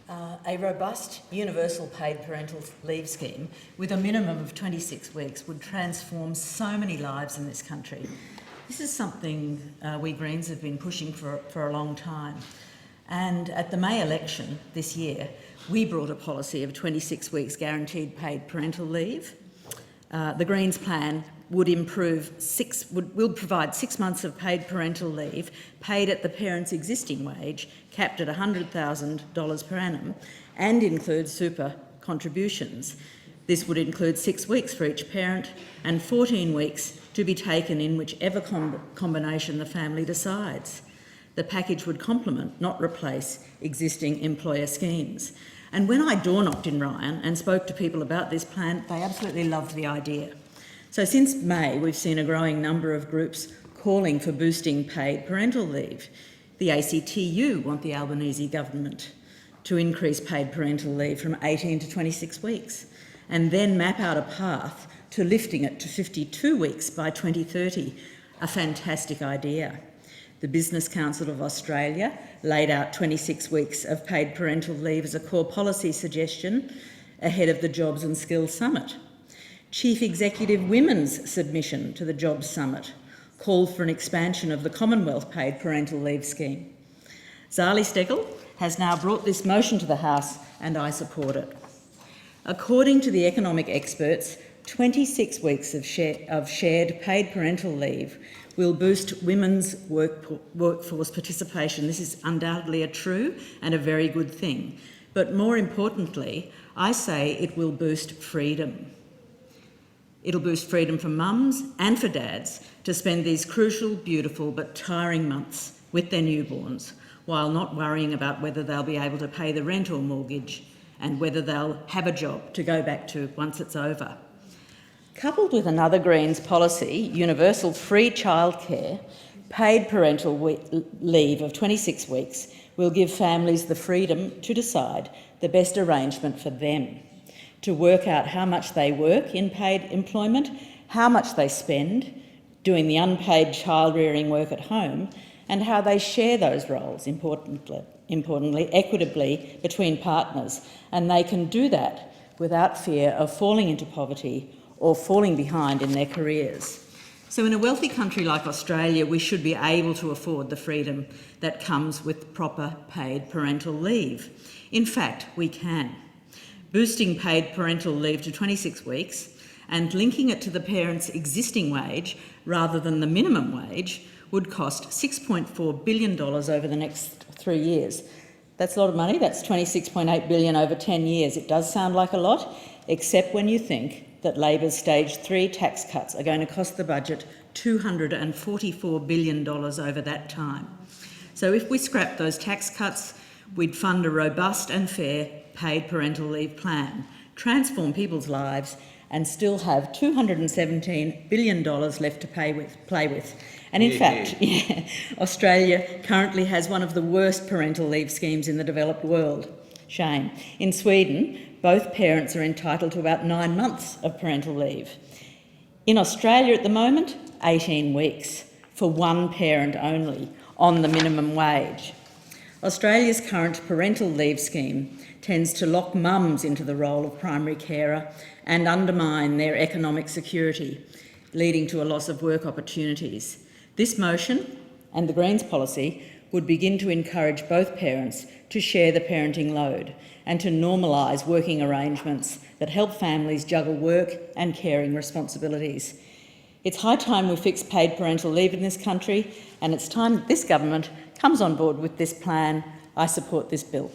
A robust, universal paid parental leave scheme with a minimum of 26 weeks would transform so many lives in this country. This is something we Greens have been pushing for a long time. And at the May election this year, we brought a policy of 26 weeks guaranteed paid parental leave. The Greens plan will provide 6 months of paid parental leave paid at the parent's existing wage, capped at $100,000 per annum, and includes super contributions. This would include 6 weeks for each parent and 14 weeks to be taken in whichever combination the family decides. The package would complement, not replace, existing employer schemes. And when I door-knocked in Ryan and spoke to people about this plan, they absolutely loved the idea. So since May, we've seen a growing number of groups calling for boosting paid parental leave. The ACTU want the Albanese government to increase paid parental leave from 18 to 26 weeks and then map out a path to lifting it to 52 weeks by 2030. A fantastic idea. The Business Council of Australia laid out 26 weeks of paid parental leave as a core policy suggestion ahead of the Jobs and Skills Summit. Chief Executive Women's submission to the Jobs Summit called for an expansion of the Commonwealth paid parental leave scheme. Zali Steggall has now brought this motion to the House and I support it. According to the economic experts, 26 weeks of shared paid parental leave will boost women's workforce participation. This is undoubtedly a true and a very good thing. But more importantly, I say it will boost freedom. It'll boost freedom for mums and for dads to spend these crucial, beautiful but tiring months with their newborns while not worrying about whether they'll be able to pay the rent or mortgage and whether they'll have a job to go back to once it's over. Coupled with another Greens policy, universal free childcare, paid parental leave of 26 weeks will give families the freedom to decide the best arrangement for them, to work out how much they work in paid employment, how much they spend doing the unpaid child-rearing work at home, and how they share those roles, importantly, equitably between partners. And they can do that without fear of falling into poverty or falling behind in their careers. So in a wealthy country like Australia, we should be able to afford the freedom that comes with proper paid parental leave. In fact, we can. Boosting paid parental leave to 26 weeks and linking it to the parent's existing wage rather than the minimum wage would cost $6.4 billion over the next 3 years. That's a lot of money. That's $26.8 billion over 10 years. It does sound like a lot, except when you think that Labor's Stage 3 tax cuts are going to cost the budget $244 billion over that time. So if we scrap those tax cuts, we'd fund a robust and fair paid parental leave plan, transform people's lives and still have $217 billion left to play with. And in fact, Australia currently has one of the worst parental leave schemes in the developed world. Shame. In Sweden, both parents are entitled to about 9 months of parental leave. In Australia at the moment, 18 weeks for one parent only on the minimum wage. Australia's current parental leave scheme tends to lock mums into the role of primary carer and undermine their economic security, leading to a loss of work opportunities. This motion and the Greens policy would begin to encourage both parents to share the parenting load and to normalise working arrangements that help families juggle work and caring responsibilities. It's high time we fix paid parental leave in this country, and it's time that this government comes on board with this plan. I support this bill.